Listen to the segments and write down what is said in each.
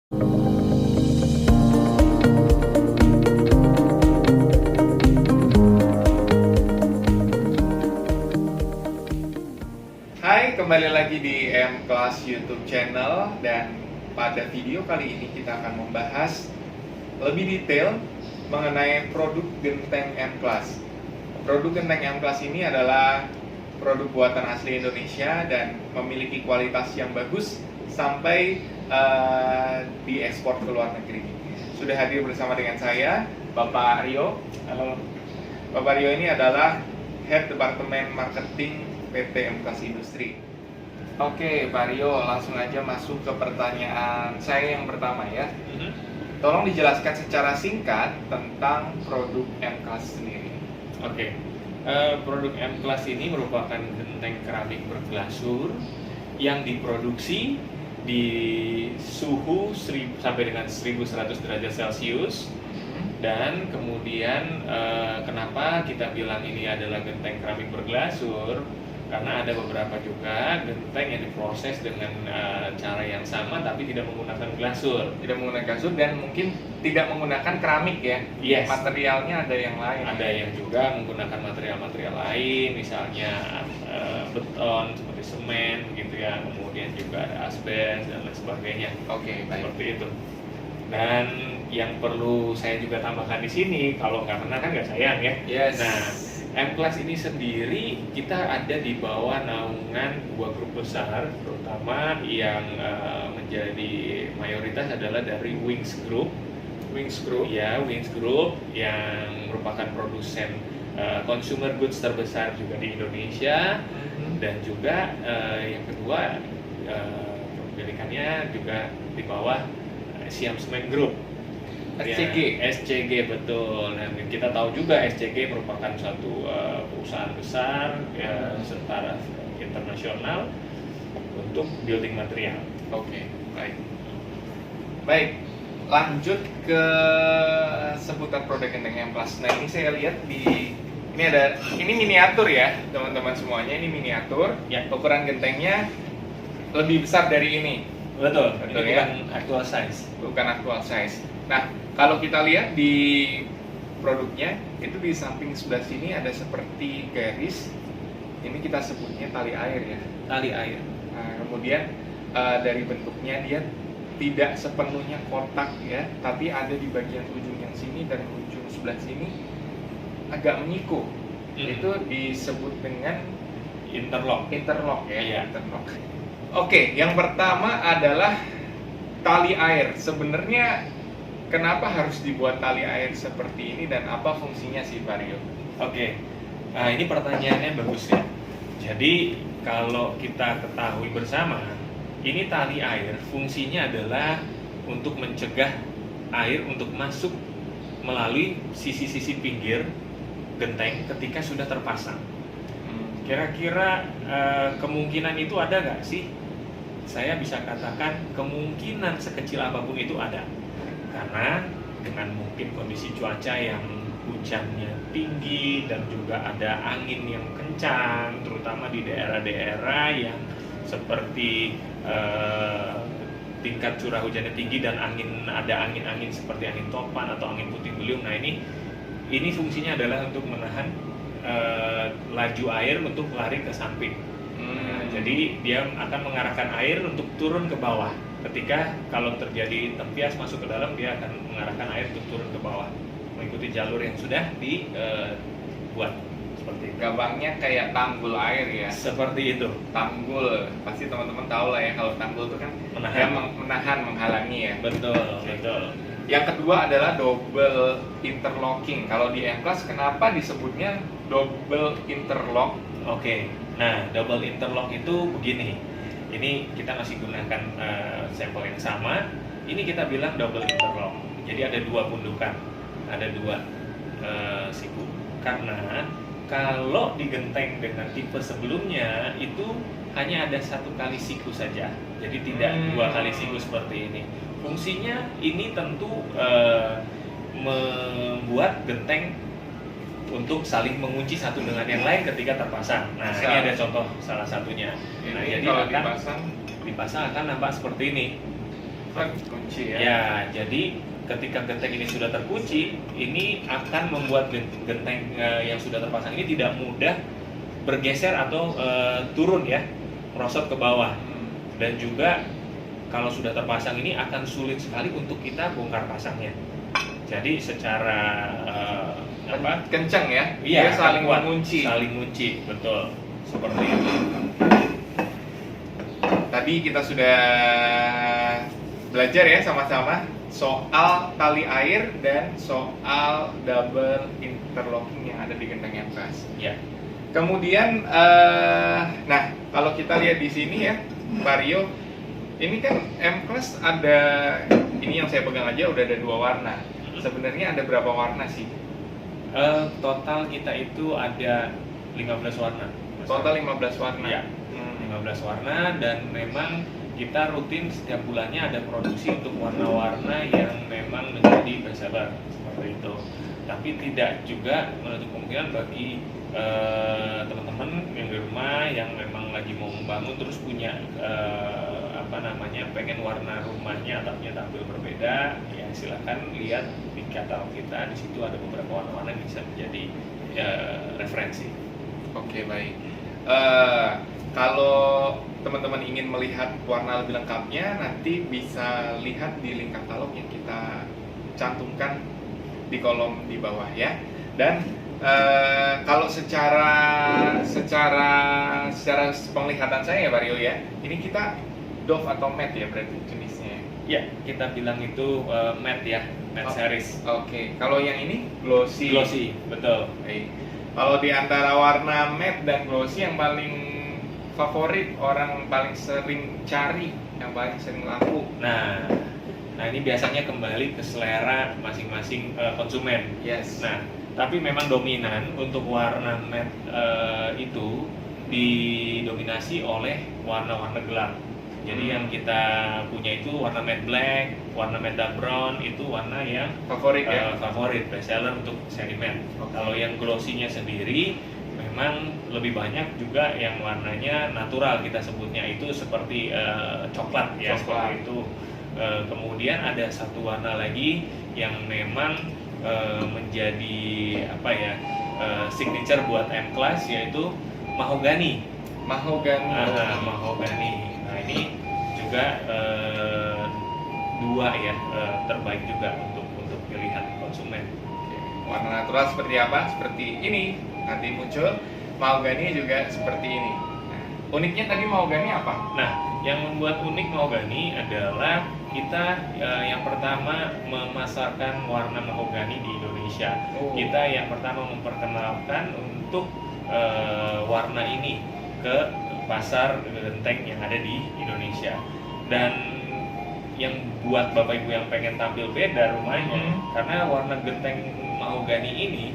Hai, kembali lagi di M-Class YouTube channel, dan pada video kali ini kita akan membahas lebih detail mengenai produk genteng M-Class. Produk genteng M-Class ini adalah produk buatan asli Indonesia dan memiliki kualitas yang bagus sampai diekspor ke luar negeri. Sudah hadir bersama dengan saya, Bapak Rio. Halo. Bapak Rio ini adalah Head Departemen Marketing PT M-Class Industri. Oke, Pak Rio, langsung aja masuk ke pertanyaan saya yang pertama ya. Tolong dijelaskan secara singkat tentang produk M-Class sendiri. Oke, produk M-Class ini merupakan genteng keramik berglasur yang diproduksi di suhu sampai dengan 1100 derajat Celcius. Dan kemudian kenapa kita bilang ini adalah genteng keramik berglasur? Karena ada beberapa juga genteng yang diproses dengan cara yang sama tapi tidak menggunakan glasur. Tidak menggunakan glasur dan mungkin tidak menggunakan keramik ya. Yes. Materialnya ada yang lain. Ada yang juga menggunakan material-material lain, misalnya beton seperti semen gitu ya. Kemudian juga ada asbes dan lain sebagainya. Oke, baik. Seperti itu. Dan yang perlu saya juga tambahkan di sini, kalau nggak kena kan nggak sayang ya. Yes. Nah, M-Class ini sendiri kita ada di bawah naungan dua grup besar, terutama yang menjadi mayoritas adalah dari Wings Group. Wings Group. Ya, Wings Group yang merupakan produsen consumer goods terbesar juga di Indonesia. Dan juga yang kedua kepemilikannya juga di bawah Siam Semen Group. SCG. Ya, SCG betul. Dan kita tahu juga SCG merupakan suatu perusahaan besar ya, setara internasional untuk building material. Oke, baik. Baik, lanjut ke seputar produk genteng M-Class. Nah, ini saya lihat ini miniatur ya, teman-teman semuanya. Ini miniatur. Ya. Ukuran gentengnya lebih besar dari ini. Betul. Betul Ini ya? bukan actual size. Bukan actual size. Nah, kalau kita lihat di produknya, itu di samping sebelah sini ada seperti garis. Ini kita sebutnya tali air ya. Tali air. Nah, kemudian dari bentuknya dia tidak sepenuhnya kotak ya, tapi ada di bagian ujung yang sini dan ujung sebelah sini agak menyiku. Itu disebut dengan Interlock. interlock ya. Iya. Interlock. Oke, yang pertama adalah tali air. Sebenarnya kenapa harus dibuat tali air seperti ini dan apa fungsinya sih, Pak Rio? Oke. Nah, ini pertanyaannya bagus ya. Jadi kalau kita ketahui bersama, ini tali air fungsinya adalah untuk mencegah air untuk masuk melalui sisi-sisi pinggir genteng ketika sudah terpasang. Kira-kira kemungkinan itu ada nggak sih? Saya bisa katakan kemungkinan sekecil apapun itu ada. Karena dengan mungkin kondisi cuaca yang hujannya tinggi dan juga ada angin yang kencang, terutama di daerah-daerah yang seperti tingkat curah hujannya tinggi dan ada angin-angin seperti angin topan atau angin puting beliung. Nah, ini fungsinya adalah untuk menahan laju air untuk lari ke samping. Nah, jadi dia akan mengarahkan air untuk turun ke bawah. Ketika kalau terjadi tempias masuk ke dalam, dia akan mengarahkan air untuk turun ke bawah, mengikuti jalur yang sudah dibuat. Seperti itu. Gampangnya kayak tanggul air ya. Seperti itu. Tanggul, pasti teman-teman tahu lah ya, kalau tanggul itu kan Menahan. dia menahan, menghalangi ya. Betul, betul. Yang kedua adalah double interlocking. Kalau di M-Class kenapa disebutnya double interlock? Oke. Nah, double interlock itu begini. Ini kita masih gunakan sampel yang sama. Ini kita bilang double interlock. Jadi ada dua pundukan, ada dua siku. Karena kalau di genteng dengan tipe sebelumnya itu hanya ada satu kali siku saja. Jadi tidak dua kali siku seperti ini. Fungsinya ini tentu membuat genteng untuk saling mengunci satu dengan yang lain ketika terpasang. Nah, ini ada contoh salah satunya. Nah, Ini jadi kalau akan dipasang akan nampak seperti ini. Terkunci ya. Ya, jadi ketika genteng ini sudah terkunci, ini akan membuat genteng yang sudah terpasang ini tidak mudah bergeser atau turun ya, merosot ke bawah. Dan juga kalau sudah terpasang ini akan sulit sekali untuk kita bongkar pasangnya. Jadi secara kencang ya? Iya, Dia saling kuat, mengunci. saling mengunci, betul. Seperti itu. Tadi kita sudah belajar ya sama-sama soal tali air dan soal double interlocking yang ada di genteng M-Class. Ya. Kemudian, nah kalau kita lihat di sini ya, Vario, ini kan M-Class ada, ini yang saya pegang aja udah ada 2 warna. Sebenarnya ada berapa warna sih? Total kita itu ada 15 warna. Total 15 warna. Ya, 15 warna, dan memang kita rutin setiap bulannya ada produksi untuk warna-warna yang memang menjadi bestseller seperti itu. Tapi tidak juga menutup kemungkinan bagi teman-teman yang di rumah yang memang lagi mau membangun terus punya pengen warna rumahnya atapnya tampil berbeda, ya silakan lihat di katalog kita. Di situ ada beberapa warna-warna yang bisa menjadi referensi. Oke, baik. Kalau teman-teman ingin melihat warna lebih lengkapnya, nanti bisa lihat di link katalog yang kita cantumkan di kolom di bawah ya. Dan kalau secara penglihatan saya ya Vario ya, ini kita doff atau matte ya berarti jenisnya. Ya, kita bilang itu matte ya, matte series. Oke. Kalau yang ini glossy. Glossy, betul. Baik. Kalau di antara warna matte dan glossy yang paling favorit, orang paling sering cari, yang paling sering laku. Nah ini biasanya kembali ke selera masing-masing konsumen. Yes. Nah, tapi memang dominan untuk warna matte itu didominasi oleh warna-warna gelap. Jadi yang kita punya itu warna matte black, warna matte dark brown, itu warna yang favorit ya? Favorit, bestseller untuk seri matte. Okay. Kalau yang glossy-nya sendiri memang lebih banyak juga yang warnanya natural, kita sebutnya itu seperti coklat ya, seperti itu. Kemudian ada satu warna lagi yang memang menjadi signature buat M-Class, yaitu mahogani. Mahogani. Nah ini juga 2 ya, terbaik juga untuk pilihan konsumen. Warna natural seperti apa? Seperti ini nanti muncul. Mahogani juga seperti ini. Nah, uniknya tadi mahogani apa? Nah, yang membuat unik mahogani adalah kita yang pertama memasarkan warna mahogani di Indonesia. Kita yang pertama memperkenalkan untuk warna ini ke pasar genteng yang ada di Indonesia. Dan yang buat Bapak Ibu yang pengen tampil beda rumahnya, karena warna genteng mahogani ini,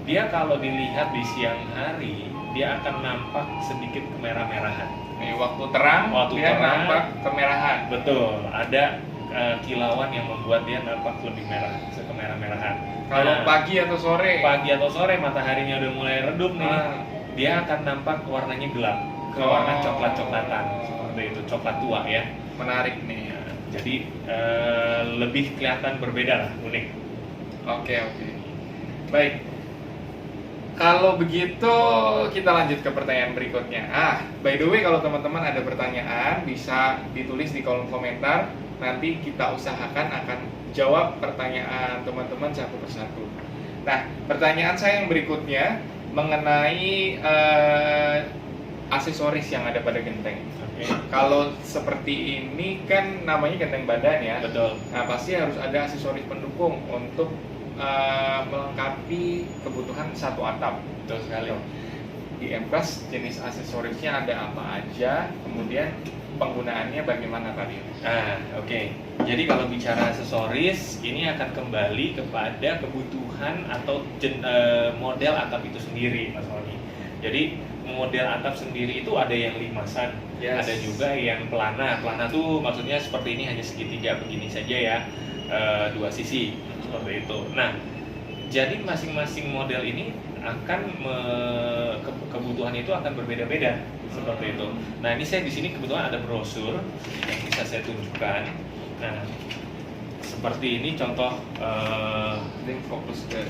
dia kalau dilihat di siang hari, dia akan nampak sedikit kemerah-merahan. Waktu terang, dia nampak kemerahan. Betul, ada kilauan yang membuat dia nampak lebih merah, kemerah-merahan. Kalau pagi atau sore, mataharinya udah mulai redup nih, dia akan nampak warnanya gelap, ke warna coklat-coklatan, seperti itu, coklat tua ya. Menarik nih. Jadi lebih kelihatan berbeda lah, unik. Oke. Baik. Kalau begitu kita lanjut ke pertanyaan berikutnya. By the way, kalau teman-teman ada pertanyaan bisa ditulis di kolom komentar. Nanti kita usahakan akan jawab pertanyaan teman-teman satu persatu. Nah, pertanyaan saya yang berikutnya mengenai aksesoris yang ada pada genteng. Kalau seperti ini kan namanya genteng badan ya. Betul. Nah, pasti harus ada aksesoris pendukung untuk melengkapi kebutuhan satu atap. Betul sekali. Di M-Class jenis aksesorisnya ada apa aja, kemudian penggunaannya bagaimana tadi? Oke. Jadi kalau bicara aksesoris, ini akan kembali kepada kebutuhan atau model atap itu sendiri, Mas Roni. Jadi model atap sendiri itu ada yang limasan, ada juga yang pelana. Pelana tuh maksudnya seperti ini, hanya segitiga begini saja ya, 2 sisi seperti itu. Nah, jadi masing-masing model ini akan kebutuhan itu akan berbeda-beda seperti itu. Nah, ini saya di sini kebetulan ada brosur yang bisa saya tunjukkan. Nah, seperti ini contoh. Link fokus ke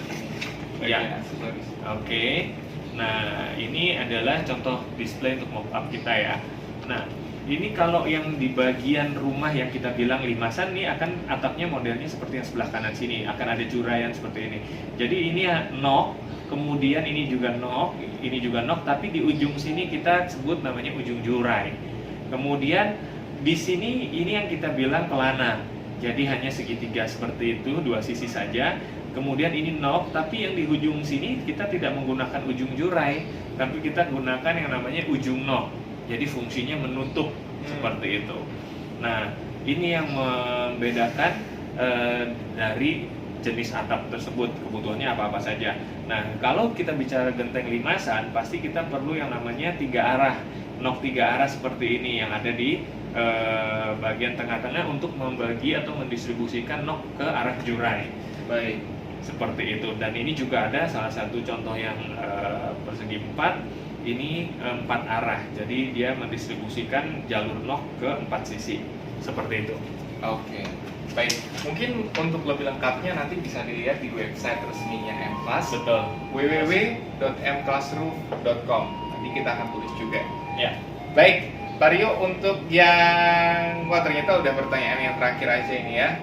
ini Ya. bagian aksesoris. Oke. Nah, ini adalah contoh display untuk mock-up kita ya. Nah, ini kalau yang di bagian rumah yang kita bilang limasan nih, akan atapnya modelnya seperti yang sebelah kanan sini, akan ada jurayan seperti ini. Jadi ini ya knock, kemudian ini juga knock, tapi di ujung sini kita sebut namanya ujung jurai. Kemudian di sini ini yang kita bilang pelana. Jadi hanya segitiga seperti itu, dua sisi saja. Kemudian ini knock, tapi yang di ujung sini kita tidak menggunakan ujung jurai, tapi kita gunakan yang namanya ujung knock. Jadi fungsinya menutup seperti itu. Nah, ini yang membedakan dari jenis atap tersebut, kebutuhannya apa-apa saja. Nah, kalau kita bicara genteng limasan, pasti kita perlu yang namanya 3 arah, knock 3 arah seperti ini yang ada di bagian tengah-tengah untuk membagi atau mendistribusikan knock ke arah jurai. Baik. Seperti itu. Dan ini juga ada salah satu contoh yang persegi 4. Ini 4 arah, jadi dia mendistribusikan jalur knock ke 4 sisi, seperti itu. Oke, baik. Mungkin untuk lebih lengkapnya nanti bisa dilihat di website resminya M-Class, Betul. www.mclassroof.com. Nanti kita akan tulis juga. Ya. Baik, Pak Rio, untuk yang ternyata udah pertanyaan yang terakhir aja ini ya.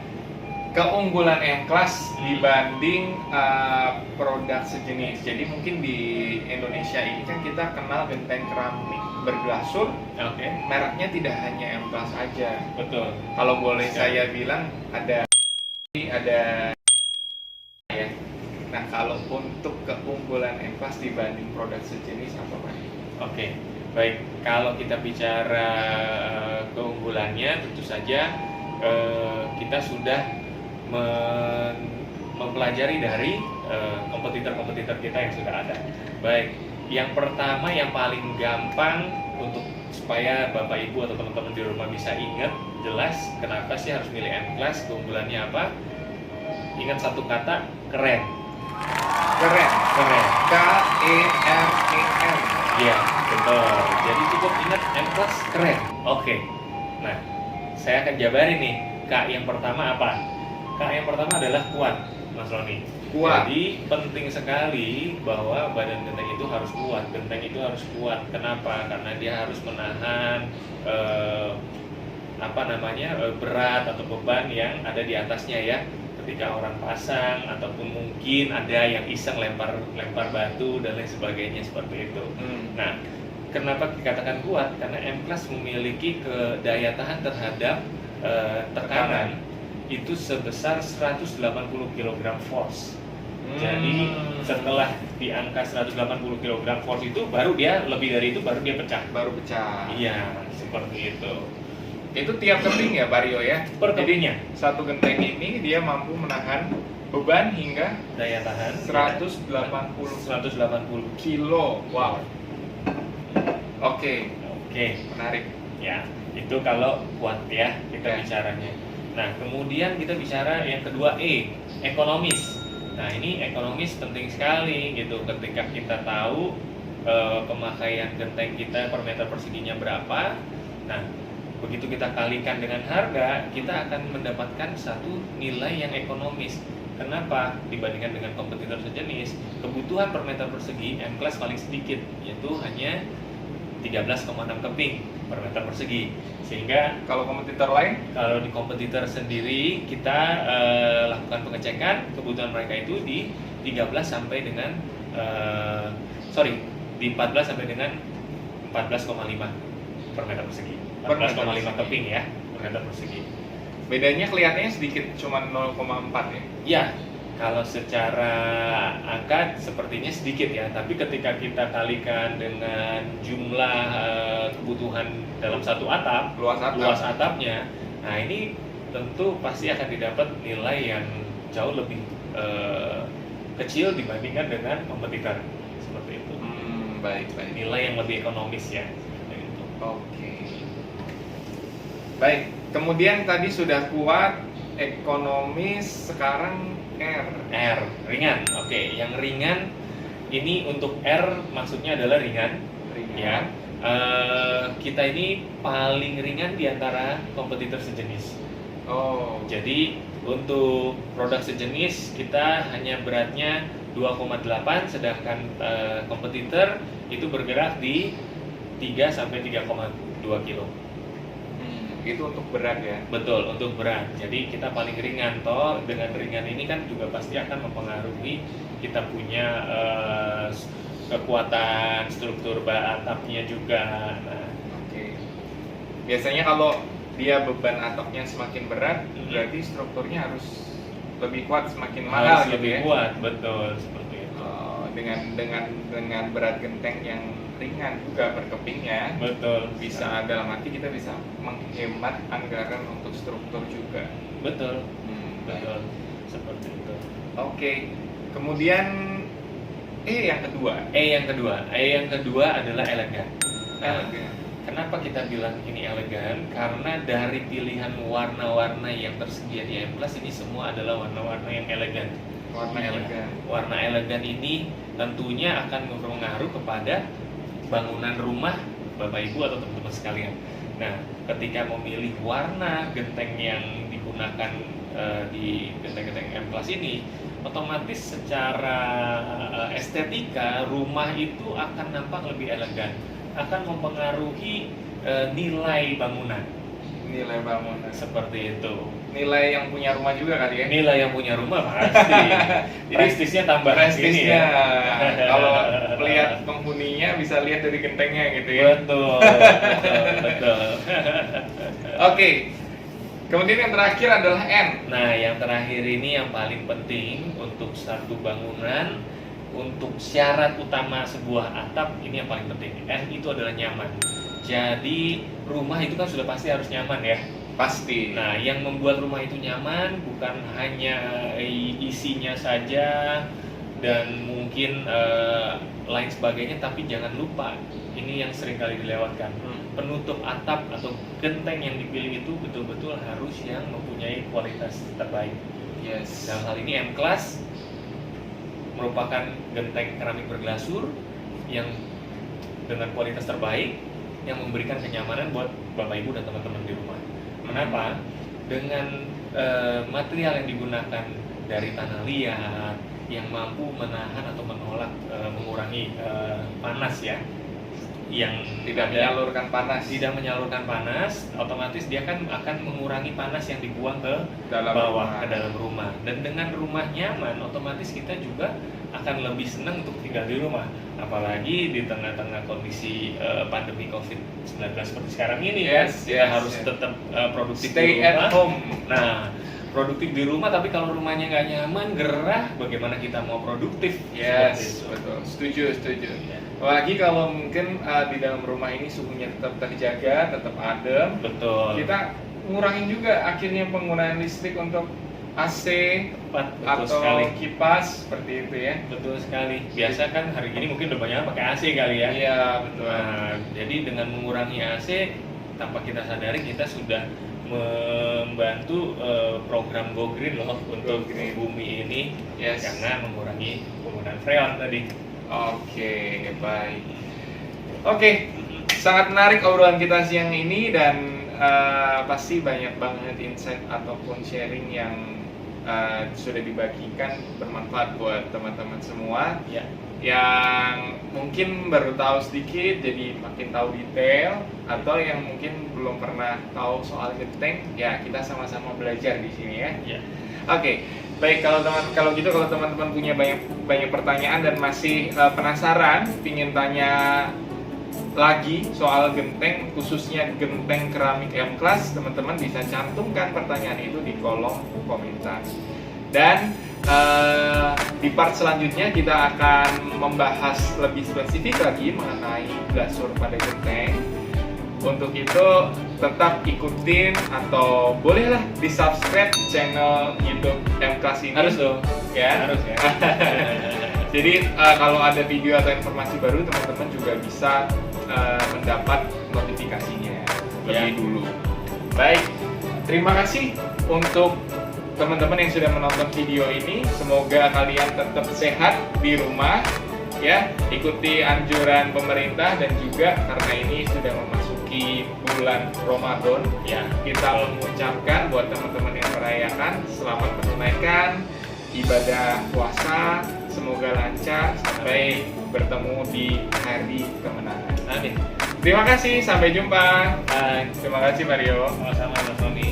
Keunggulan M-Class dibanding produk sejenis. Jadi mungkin di Indonesia ini kan kita kenal genteng keramik berglasur. Oke. Mereknya tidak hanya M-Class aja. Betul. Kalau boleh Ya. saya bilang ada ya. Nah, kalau untuk keunggulan M-Class dibanding produk sejenis apa Pak? Oke. Baik. Kalau kita bicara keunggulannya, tentu saja kita sudah mempelajari dari kompetitor-kompetitor kita yang sudah ada. Baik, yang pertama yang paling gampang untuk supaya Bapak Ibu atau teman-teman di rumah bisa ingat jelas kenapa sih harus milih M-Class, keunggulannya apa? Ingat satu kata, keren. Keren. Keren. KEREN. Iya, betul. Jadi cukup ingat M-Class keren. Oke. Nah, saya akan jabarin nih. K yang pertama apa? K yang pertama adalah kuat, Mas Roni. Kuat. Jadi penting sekali bahwa badan genteng itu harus kuat. Genteng itu harus kuat. Kenapa? Karena dia harus menahan berat atau beban yang ada di atasnya ya. Ketika orang pasang ataupun mungkin ada yang iseng lempar batu dan lain sebagainya seperti itu. Nah, kenapa dikatakan kuat? Karena M-Class memiliki daya tahan terhadap tekanan itu sebesar 180 kg force. Jadi setelah di angka 180 kg force itu baru dia lebih dari itu baru dia pecah. Baru pecah. Iya, seperti itu. Itu tiap keping ya, Pak Rio ya? Per kepingnya. Jadi, satu genteng ini dia mampu menahan beban hingga Daya tahan 180 kilo. Wow. Oke, menarik. Ya, itu kalau kuat ya kita Ya. bicaranya. Nah, kemudian kita bicara yang kedua ekonomis. Nah, ini ekonomis penting sekali gitu ketika kita tahu pemakaian genteng kita per meter perseginya berapa. Nah, begitu kita kalikan dengan harga, kita akan mendapatkan satu nilai yang ekonomis. Kenapa? Dibandingkan dengan kompetitor sejenis, kebutuhan per meter persegi M-Class paling sedikit, yaitu hanya 13,6 keping per meter persegi. Sehingga Kalau kompetitor lain? kalau di kompetitor sendiri kita lakukan pengecekan, kebutuhan mereka itu di 13 sampai dengan di 14 sampai dengan 14,5 per meter persegi. 14,5 keping ya per meter persegi. Bedanya kelihatannya sedikit, cuma 0,4 ya? Ya, kalau secara angka sepertinya sedikit ya, tapi ketika kita kalikan dengan jumlah kebutuhan dalam satu atap, luas atapnya, nah ini tentu pasti akan didapat nilai yang jauh lebih kecil dibandingkan dengan kompetitor seperti itu. Baik. Nilai yang lebih ekonomis ya. Gitu. Oke. Baik. Kemudian tadi sudah kuat, ekonomis, sekarang R, ringan. Oke, yang ringan ini untuk R maksudnya adalah ringan. Ya. Kita ini paling ringan di antara kompetitor sejenis. Oh. Jadi untuk produk sejenis kita hanya beratnya 2,8, sedangkan kompetitor itu bergerak di 3 sampai 3,2 kilo. Itu untuk berat ya? Betul, untuk berat. Jadi kita paling ringan, toh dengan ringan ini kan juga pasti akan mempengaruhi kita punya kekuatan struktur atapnya juga. Nah, Oke. Biasanya kalau dia beban atapnya semakin berat, berarti strukturnya harus lebih kuat, semakin mahal harus gitu lebih ya? kuat, betul seperti itu. Dengan berat genteng yang ringan juga per kepingnya, Betul. bisa dalam arti kita bisa menghemat anggaran untuk struktur juga. Betul. Baik. Betul. Seperti itu. Oke. Kemudian yang kedua adalah elegan. Nah, kenapa kita bilang ini elegan? Karena dari pilihan warna-warna yang tersedia di M Class ini semua adalah warna-warna yang elegan. Warna elegan ini tentunya akan berpengaruh kepada bangunan rumah Bapak Ibu atau teman-teman sekalian. Nah, ketika memilih warna genteng yang digunakan di genteng-genteng M Class ini, otomatis secara estetika rumah itu akan nampak lebih elegan, akan mempengaruhi nilai bangunan. Nilai bangunan. Seperti itu. Nilai yang punya rumah juga kali ya? Nilai yang punya rumah pasti. Prestisnya tambah Prestisnya. ini ya. Kalau lihat penghuninya bisa lihat dari gentengnya gitu ya. Betul. Oke. Kemudian yang terakhir adalah N. Nah, yang terakhir ini yang paling penting untuk satu bangunan, untuk syarat utama sebuah atap ini yang paling penting. N itu adalah nyaman. Jadi rumah itu kan sudah pasti harus nyaman ya. Pasti. Nah, yang membuat rumah itu nyaman bukan hanya isinya saja dan mungkin lain sebagainya, tapi jangan lupa ini yang sering kali dilewatkan. Penutup atap atau genteng yang dipilih itu betul-betul harus yang mempunyai kualitas terbaik. Yes. Dalam hal ini M Class merupakan genteng keramik berglasur yang dengan kualitas terbaik yang memberikan kenyamanan buat Bapak Ibu dan teman-teman di rumah. Kenapa? Dengan material yang digunakan dari tanah liat yang mampu menahan atau menolak mengurangi panas ya, yang Tidak menyalurkan panas, otomatis dia kan akan mengurangi panas yang dibuang ke dalam bawah rumah. ke dalam rumah. Dan dengan rumah nyaman, otomatis kita juga akan lebih senang untuk tinggal di rumah. Apalagi di tengah-tengah kondisi pandemi COVID-19 seperti sekarang ini kita harus tetap produktif Stay di rumah. at home. Nah, produktif di rumah, tapi kalau rumahnya nggak nyaman, gerah, bagaimana kita mau produktif? Yes, betul. Setuju. Apalagi kalau mungkin di dalam rumah ini suhunya tetap terjaga, tetap adem. Betul. Kita ngurangin juga akhirnya penggunaan listrik untuk AC Tepat, betul atau sekali. kipas seperti itu ya. Betul sekali. Biasa kan hari ini mungkin udah banyak pakai AC kali ya. Iya, betul. Nah, jadi dengan mengurangi AC, tanpa kita sadari kita sudah membantu program Go Green loh untuk bumi ini. Yes. Karena mengurangi penggunaan freon tadi. Oke, baik. Oke, sangat menarik obrolan kita siang ini dan pasti banyak banget insight ataupun sharing yang sudah dibagikan bermanfaat buat teman-teman semua. Ya. Yang mungkin baru tahu sedikit jadi makin tahu detail, atau yang mungkin belum pernah tahu soal genteng, ya kita sama-sama belajar di sini ya. Ya. Oke, baik, kalau teman-teman punya banyak pertanyaan dan masih penasaran, ingin tanya lagi soal genteng, khususnya genteng keramik M Class, teman-teman bisa cantumkan pertanyaan itu di kolom komentar. Dan di part selanjutnya kita akan membahas lebih spesifik lagi mengenai glasur pada genteng. Untuk itu tetap ikutin atau bolehlah di subscribe channel YouTube M Class ini. Harus dong. Ya. Harus ya. Jadi kalau ada video atau informasi baru, teman-teman juga bisa mendapat notifikasinya lebih dulu. Baik, terima kasih untuk teman-teman yang sudah menonton video ini. Semoga kalian tetap sehat di rumah ya, ikuti anjuran pemerintah, dan juga karena ini sudah memasuki memasuki bulan Ramadan, Ya, kita mengucapkan buat teman-teman yang merayakan selamat menunaikan ibadah puasa, semoga lancar sampai bertemu di hari kemenangan. amin. Terima kasih, sampai jumpa. Bye. Terima kasih Mario. Sama-sama Mas Roni.